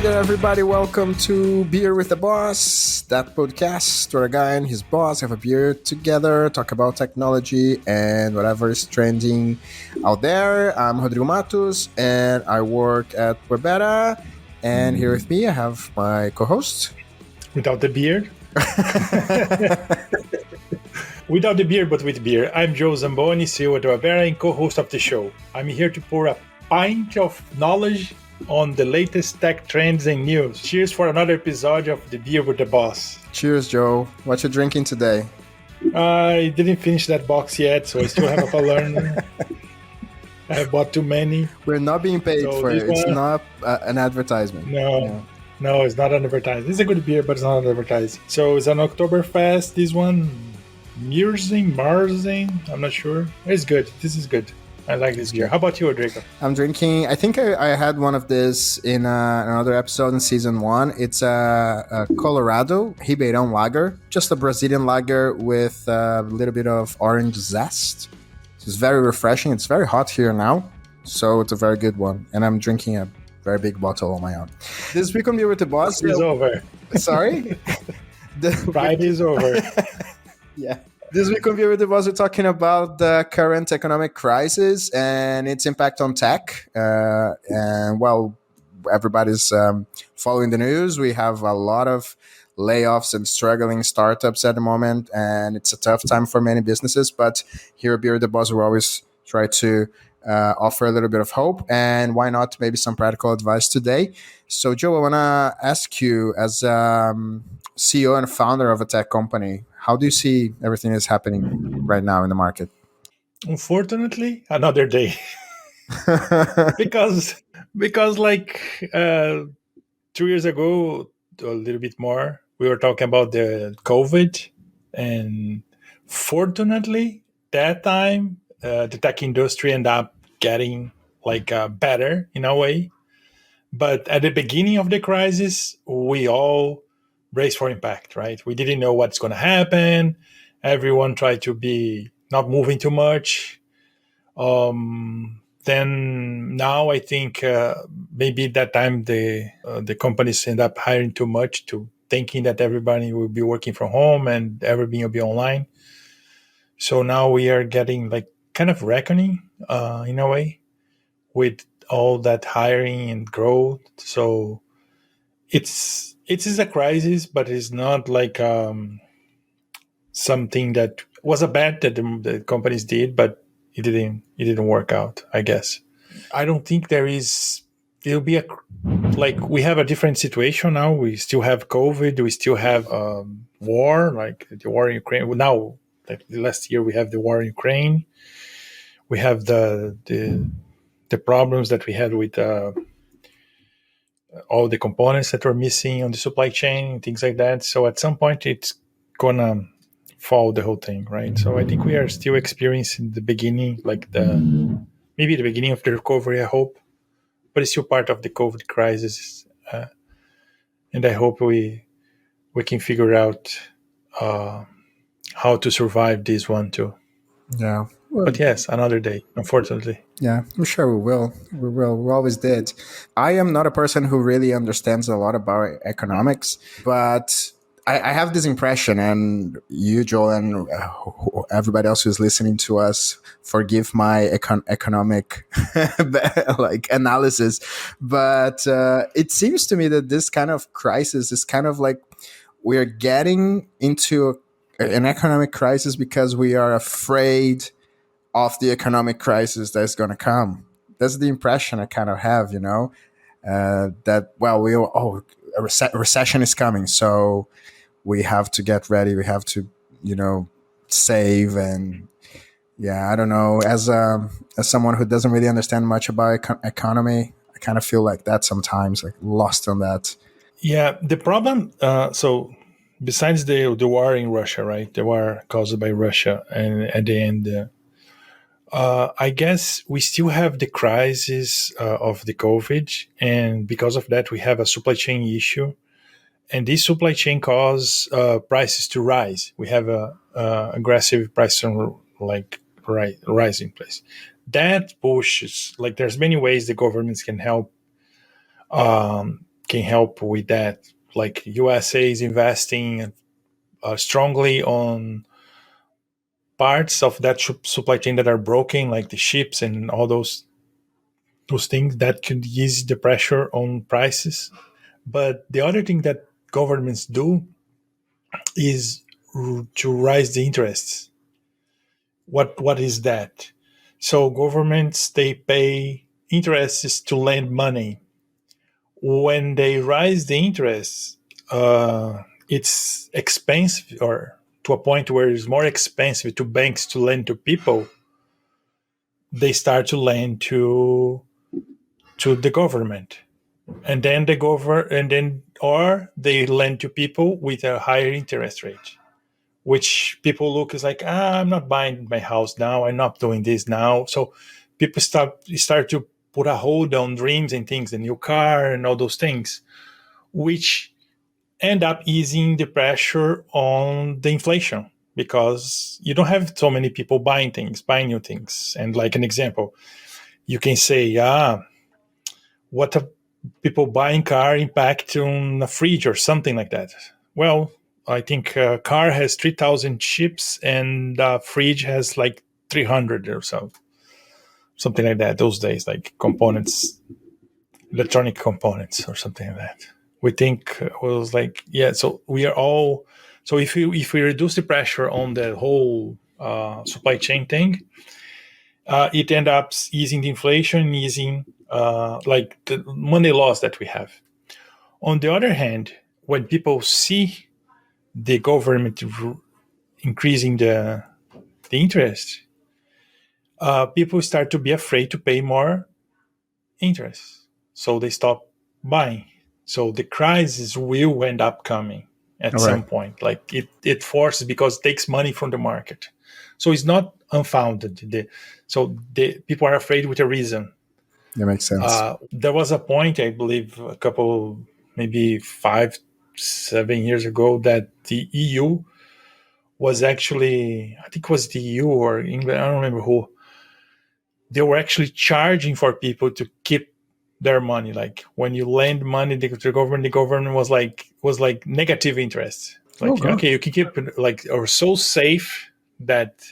there, everybody. Welcome to Beer with the Boss, that podcast where a guy and his boss have a beer together, talk about technology and whatever is trending out there. I'm Rodrigo Matos, and I work at Webera. And here with me, I have my co-host. Without the beard? Without the beer, but with beer. I'm Joe Zamboni, CEO at Webera and co-host of the show. I'm here to pour a pint of knowledge on the latest tech trends and news. Cheers for another episode of The Beer with the Boss. Cheers, Joe. What you drinking today? I didn't finish that box yet, so I still have to learn. I bought too many. We're not being paid for it. It's not an advertisement. No, it's not an advertisement. It's a good beer, but it's not an advertisement. So it's an Oktoberfest, this one. Marzing, I'm not sure. It's good. This is good. I like this beer. How about you, Rodrigo? I'm drinking, I think I had one of this in another episode in season 1. It's a Colorado Ribeirão Lager, just a Brazilian lager with a little bit of orange zest. So it's very refreshing. It's very hot here now, so it's a very good one. And I'm drinking a very big bottle on my own. This week on Beer with the Boss... It's over. Sorry? Friday is over. Yeah. This week on Beer with the Boss, we're talking about the current economic crisis and its impact on tech. And while everybody's following the news, we have a lot of layoffs and struggling startups at the moment, and it's a tough time for many businesses. But here at Beer with the Boss, we always try to offer a little bit of hope, and why not maybe some practical advice today. So, Joe, I want to ask you, as CEO and founder of a tech company, how do you see everything is happening right now in the market? Unfortunately, another day. because like 2 years ago, a little bit more, we were talking about the COVID, and fortunately, that time the tech industry ended up getting better in a way. But at the beginning of the crisis, we all braced for impact, right? We didn't know what's going to happen. Everyone tried to be not moving too much. Then now I think maybe at that time the companies end up hiring too much, to thinking that everybody will be working from home and everything will be online. So now we are getting kind of reckoning in a way with all that hiring and growth. So it is a crisis, but it's not like something that was a bet that the companies did, but it didn't work out, I guess. I don't think it'll be we have a different situation now. We still have COVID. We still have war, like the war in Ukraine. Now, last year, we have the war in Ukraine. We have the problems that we had with all the components that were missing on the supply chain, things like that. So at some point, it's gonna fall, the whole thing, right? So I think we are still experiencing the beginning, maybe the beginning of the recovery, I hope, but it's still part of the COVID crisis. And I hope we can figure out how to survive this one too. Yeah. But yes, another day, unfortunately. Yeah, I'm sure we will. We will. We always did. I am not a person who really understands a lot about economics, but I have this impression, and you, Joel, and everybody else who's listening to us, forgive my economic analysis, but it seems to me that this kind of crisis is kind of like we're getting into an economic crisis because we are afraid of the economic crisis that's going to come. That's the impression I kind of have, that, a recession is coming, so we have to get ready. We have to, save. And yeah, I don't know. As someone who doesn't really understand much about economy, I kind of feel like that sometimes, lost on that. Yeah, the problem, so besides the war in Russia, right? The war caused by Russia, and at the end, I guess we still have the crisis of the COVID, and because of that, we have a supply chain issue, and this supply chain causes prices to rise. We have a aggressive price rising place. That pushes, there's many ways the governments can help can help with that. Like USA is investing strongly on parts of that supply chain that are broken, like the ships and all those things that could ease the pressure on prices. But the other thing that governments do is to raise the interests. What is that? So governments, they pay interests to lend money. When they raise the interest, it's expensive, or to a point where it's more expensive to banks to lend to people. They start to lend to the government, and then or they lend to people with a higher interest rate, which people look as like, I'm not buying my house now, I'm not doing this now. So people start to put a hold on dreams and things, the new car and all those things, which end up easing the pressure on the inflation, because you don't have so many people buying new things. And like an example, you can say, what a people buying car impact on a fridge or something like that. Well, I think a car has 3,000 chips and a fridge has like 300 or so, something like that. Those days, like components, electronic components or something like that. We think was like, yeah. So we are all. So if we reduce the pressure on the whole supply chain thing, it ends up easing the inflation, easing like the money loss that we have. On the other hand, when people see the government increasing the interest, people start to be afraid to pay more interest. So they stop buying. So the crisis will end up coming at All right. some point. Like it forces, because it takes money from the market. So it's not unfounded. The people are afraid with a reason. That makes sense. There was a point, I believe, a couple, maybe 5-7 years ago, that the EU was actually, I think it was the EU or England, I don't remember who, they were actually charging for people to keep their money. Like when you lend money to the government was like negative interest. Oh, Like, God. okay, you can keep it, like, or so safe that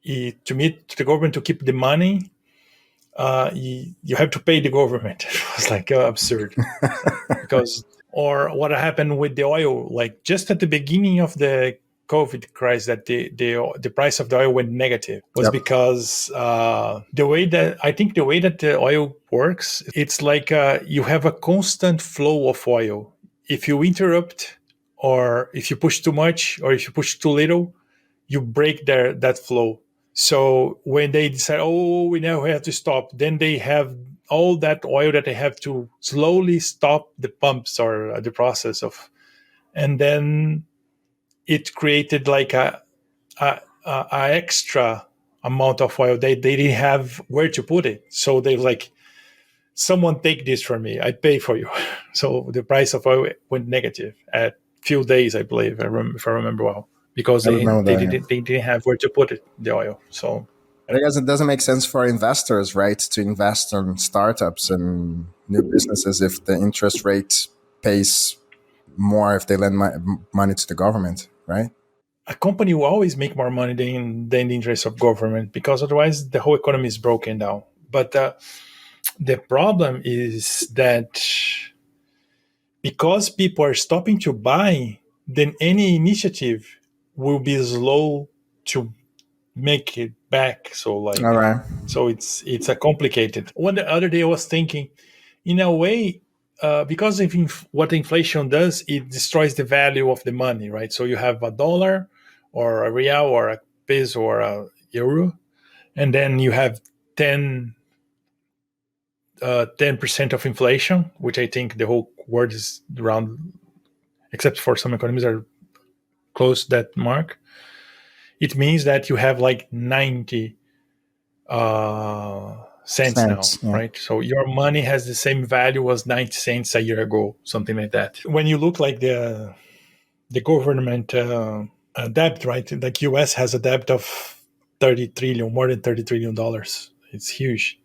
to the government to keep the money, you have to pay the government. It was like absurd. Because, or what happened with the oil, like just at the beginning of the COVID crisis, that the price of the oil went negative, was because the way that the oil works, it's like you have a constant flow of oil. If you interrupt, or if you push too much, or if you push too little, you break that flow. So when they decide, oh, we now have to stop, then they have all that oil that they have to slowly stop the pumps, or the process of, and then it created like a extra amount of oil. They didn't have where to put it, so they like, someone take this from me, I pay for you. So the price of oil went negative at few days, I believe, if I remember well, because I remember that. they didn't have where to put it, the oil. So I guess it doesn't make sense for investors, right, to invest in startups and new businesses if the interest rate pays more if they lend money to the government, right? a company will always make more money than the interest of government, because otherwise the whole economy is broken down. But the problem is that because people are stopping to buy, then any initiative will be slow to make it back. So All like, right. so it's a complicated. One the other day I was thinking, in a way, because of what inflation does, it destroys the value of the money, right? So you have a dollar, or a real, or a peso, or a euro, and then you have 10% of inflation, which I think the whole world is around, except for some economies are close to that mark. It means that you have like 90 cents now, Sense. Yeah. right? So your money has the same value as 90 cents a year ago, something like that. When you look like the government debt, right? Like US has a debt of 30 trillion, more than $30 trillion. It's huge.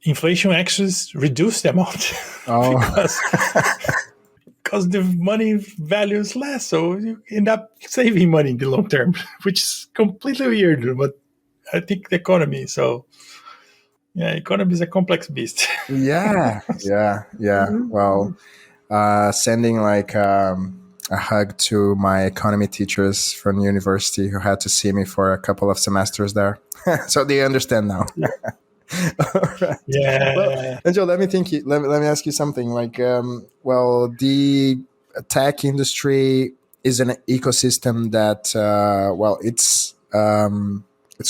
inflation actually reduced the amount Oh, because the money value is less, so you end up saving money in the long term, which is completely weird. But I think the economy. So yeah, economy is a complex beast. yeah, yeah, yeah. Well, sending like a hug to my economy teachers from university who had to see me for a couple of semesters there. So they understand now. All right. Well, Yeah. Angel, let me think. Let me ask you something. Like, well, the tech industry is an ecosystem that, well, it's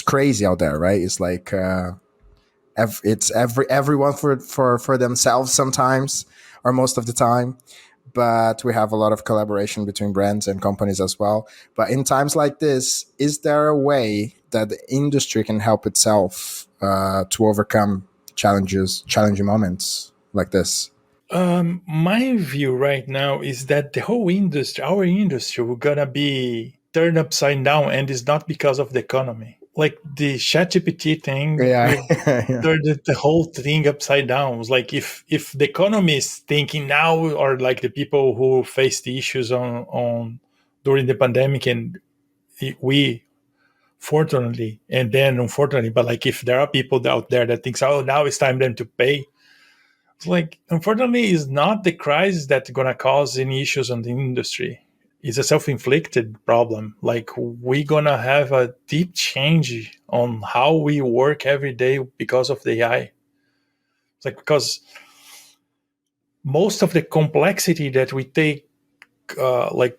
crazy out there, right? It's like it's everyone for themselves sometimes, or most of the time. But we have a lot of collaboration between brands and companies as well. But in times like this, is there a way that the industry can help itself to overcome challenging moments like this? My view right now is that the whole industry, our industry, we're gonna be turned upside down, and it's not because of the economy. Like the ChatGPT thing Yeah, will yeah, turn the whole thing upside down. It's like if the economy is thinking now, or like the people who face the issues on during the pandemic, and we fortunately, and then unfortunately, but like if there are people out there that thinks, oh, now it's time them to pay. It's like, unfortunately, it's not the crisis that's gonna cause any issues on the industry. It's a self-inflicted problem. Like we're gonna have a deep change on how we work every day because of the AI. It's like because most of the complexity that we take, like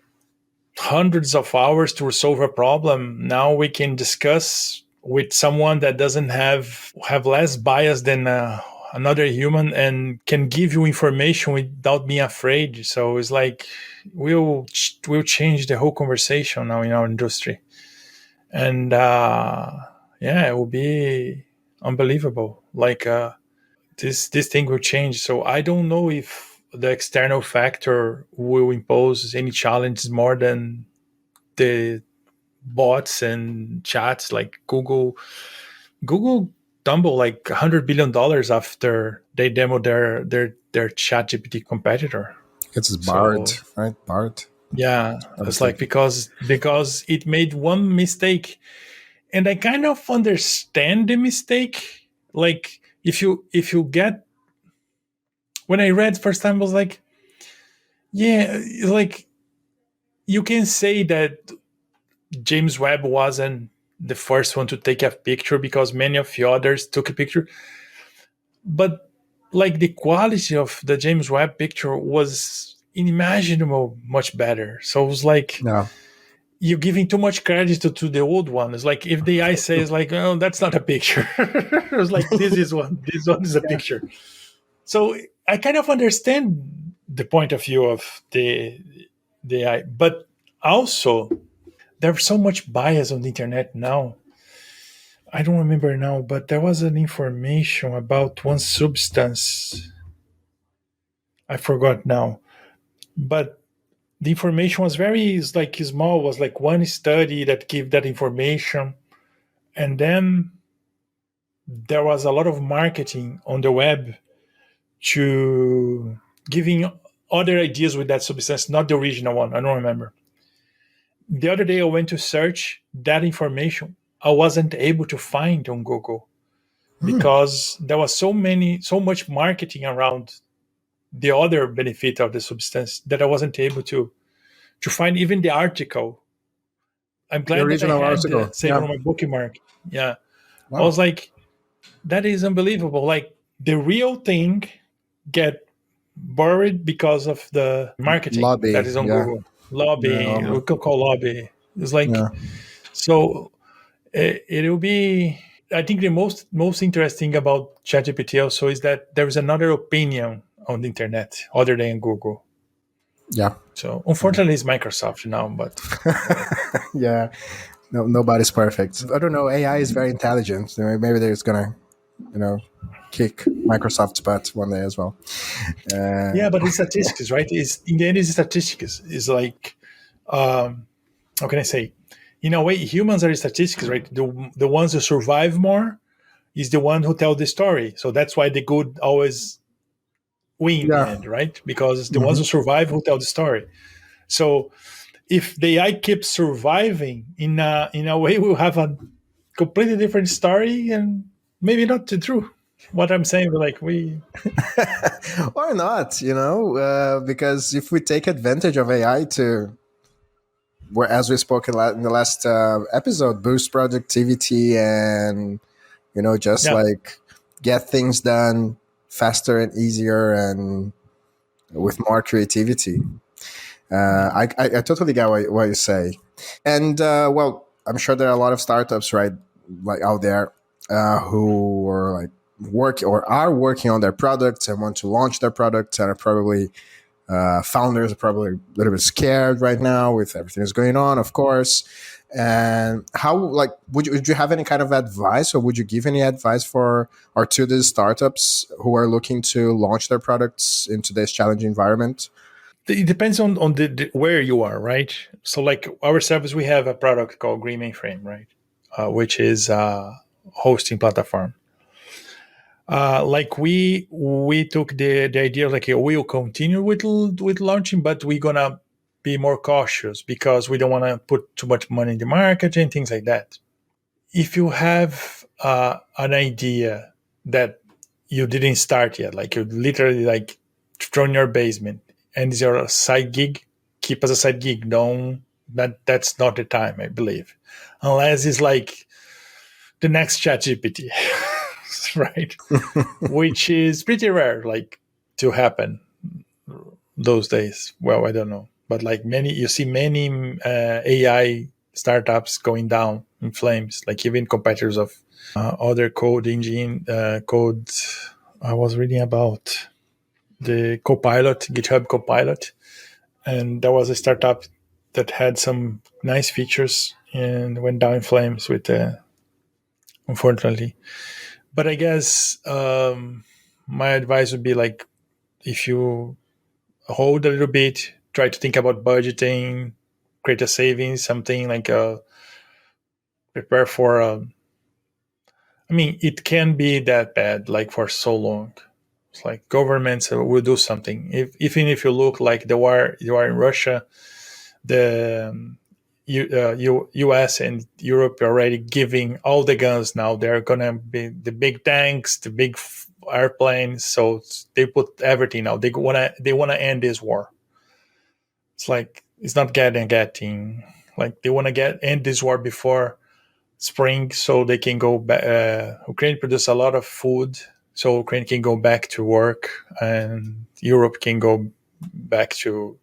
hundreds of hours to solve a problem, now we can discuss with someone that doesn't have less bias than another human, and can give you information without being afraid. So it's like we'll change the whole conversation now in our industry. And yeah, it will be unbelievable. Like this thing will change. So I don't know if the external factor will impose any challenges more than the bots and chats. Like Google tumbled like $100 billion after they demoed their chat GPT competitor. it's Bard, So right? Bard, yeah, not it's like mistaken. because it made one mistake, and I kind of understand the mistake. Like if you get, when I read first time, I was like, yeah, like you can say that James Webb wasn't the first one to take a picture because many of the others took a picture, but like the quality of the James Webb picture was unimaginable much better. So it was like No, you're giving too much credit to the old one. It's like if the AI says like, "Oh, that's not a picture," it's like this is one. This one is a yeah, picture. So I kind of understand the point of view of the AI, but also there's so much bias on the internet now. I don't remember now, but there was an information about one substance. I forgot now, but the information was very like small. It was like one study that gave that information, and then there was a lot of marketing on the web to giving other ideas with that substance, not the original one. I don't remember. The other day I went to search that information. I wasn't able to find on Google hmm, because there was so much marketing around the other benefit of the substance that I wasn't able to find even the article. I'm the glad that I original had article. saved Yeah, on my bookmark. Yeah, I wow, was like, that is unbelievable. Like the real thing get buried because of the marketing that lobby. is on Yeah, Google. yeah, Lobby, we could call lobby. It's like yeah. so. It will be. I think the most interesting about ChatGPT also is that there is another opinion on the internet other than Google. Yeah. So unfortunately, it's Microsoft now, but whatever. Yeah, no, nobody's perfect. I don't know. AI is very intelligent. So maybe they're just gonna, you know, kick Microsoft's butt one day as well. Yeah, Uh, but it's statistics, right? It's in the end, it's statistics. It's like, how can I say? In a way, humans are statistics, right? The ones who survive more, is the one who tells the story. So that's why the good always win in the Yeah. end, right? Because it's the ones Hmm. who survive who tell the story. So if the AI keeps surviving, in a way, we'll have a completely different story, and maybe not the true. What I'm saying, like we, Or not, because if we take advantage of AI to, as we spoke in the last episode, boost productivity and just yeah, like get things done faster and easier and with more creativity. yeah, I totally get what you say, and well, I'm sure there are a lot of startups right like out there who are like work or are working on their products and want to launch their products and are probably founders are probably a little bit scared right now with everything that's going on, of course. And how, like, would you have any kind of advice, or would you give any advice for or to these startups who are looking to launch their products in today's challenging environment? it depends on the where you are, right? So like our service, we have a product called Green Mainframe, right? Which is a hosting platform. Like we took the idea like we'll continue with launching, but we're gonna be more cautious because we don't want to put too much money in the market and things like that. If you have an idea that you didn't start yet, like you literally like thrown in your basement and it's your side gig, keep as a side gig. Don't that's not the time, I believe, unless it's like the next chat GPT, right? Which is pretty rare, like to happen those days. Well, I don't know, but like many, you see many AI startups going down in flames, like even competitors of other code engine code. I was reading about the Copilot, GitHub Copilot, and there was a startup that had some nice features and went down in flames with, unfortunately. But I guess my advice would be like if you hold a little bit, try to think about budgeting, create a savings, something like prepare for. I mean, it can be that bad, like for so long. It's like governments will do something. If even if you look like the war you are in Russia, the U.S. and Europe are already giving all the guns now. They're gonna be the big tanks, the big airplanes. So they put everything now. They wanna end this war. It's like it's not getting like they wanna get end this war before spring, so they can go back. Ukraine produce a lot of food, so Ukraine can go back to work, and Europe can go back to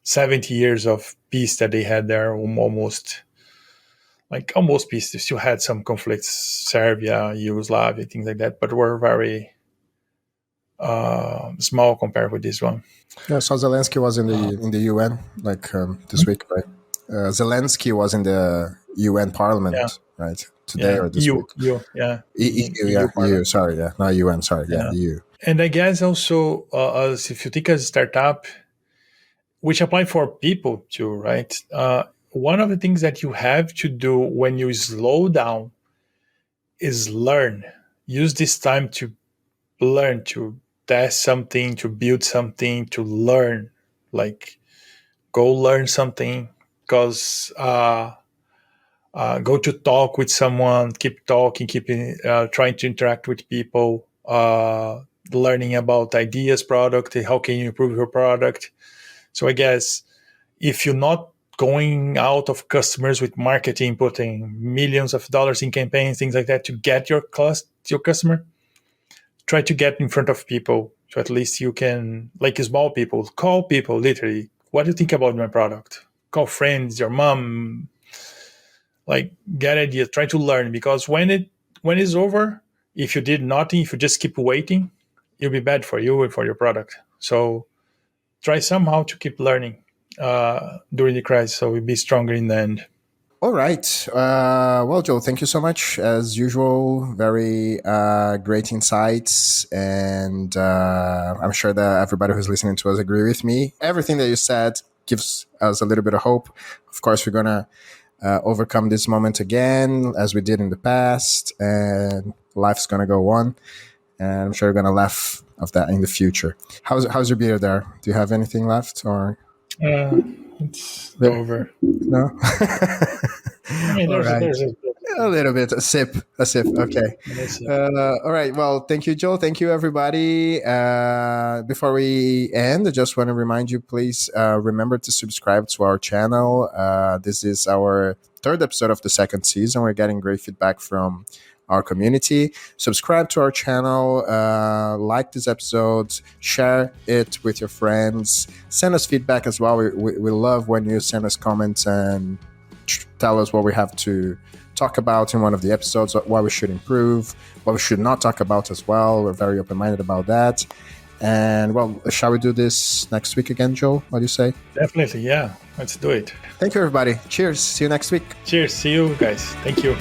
70 years of peace that they had there, almost peace. They still had some conflicts, Serbia, Yugoslavia, things like that, but were very small compared with this one. Yeah, so Zelensky was in the UN like this week, right? Zelensky was in the UN Yeah, Parliament, right? Today yeah, or this week? yeah, EU, EU yeah, EU. Parliament. Sorry, yeah, not UN. Sorry, yeah, Yeah, EU. and I guess also as if you think as a startup, which apply for people too, right? One of the things that you have to do when you slow down is learn. Use this time to learn, to test something, to build something, to learn. Like go learn something, because go to talk with someone, keep talking, keeping trying to interact with people, learning about ideas, product, how can you improve your product. So I guess if you're not going out of customers with marketing, putting millions of dollars in campaigns, things like that to get your customer, try to get in front of people. So at least you can, like small people, call people literally. What do you think about my product? Call friends, your mom, like get ideas, try to learn, because when it's over, if you did nothing, if you just keep waiting, it'll be bad for you and for your product. So try somehow to keep learning during the crisis, so we'll be stronger in the end. All right. Well, Joe, thank you so much. As usual, very great insights. And I'm sure that everybody who's listening to us agree with me. Everything that you said gives us a little bit of hope. Of course, we're going to overcome this moment again as we did in the past, and life's gonna go on. And I'm sure you're gonna laugh of that in the future. How's your beer there? Do you have anything left or It's over. no? I mean, All right. there's A little bit, a sip. Okay. All right. Well, thank you, Joel. Thank you, everybody. Before we end, I just want to remind you, please remember to subscribe to our channel. This is our third episode of the second season. We're getting great feedback from our community. Subscribe to our channel, like this episode, share it with your friends, send us feedback as well. We love when you send us comments and tell us what we have to talk about in one of the episodes, what we should improve, what we should not talk about as well. We're very open-minded about that. And well, shall we do this next week again, Joel? What do you say? Definitely, yeah. Let's do it. Thank you, everybody. Cheers. See you next week. Cheers. See you guys. Thank you.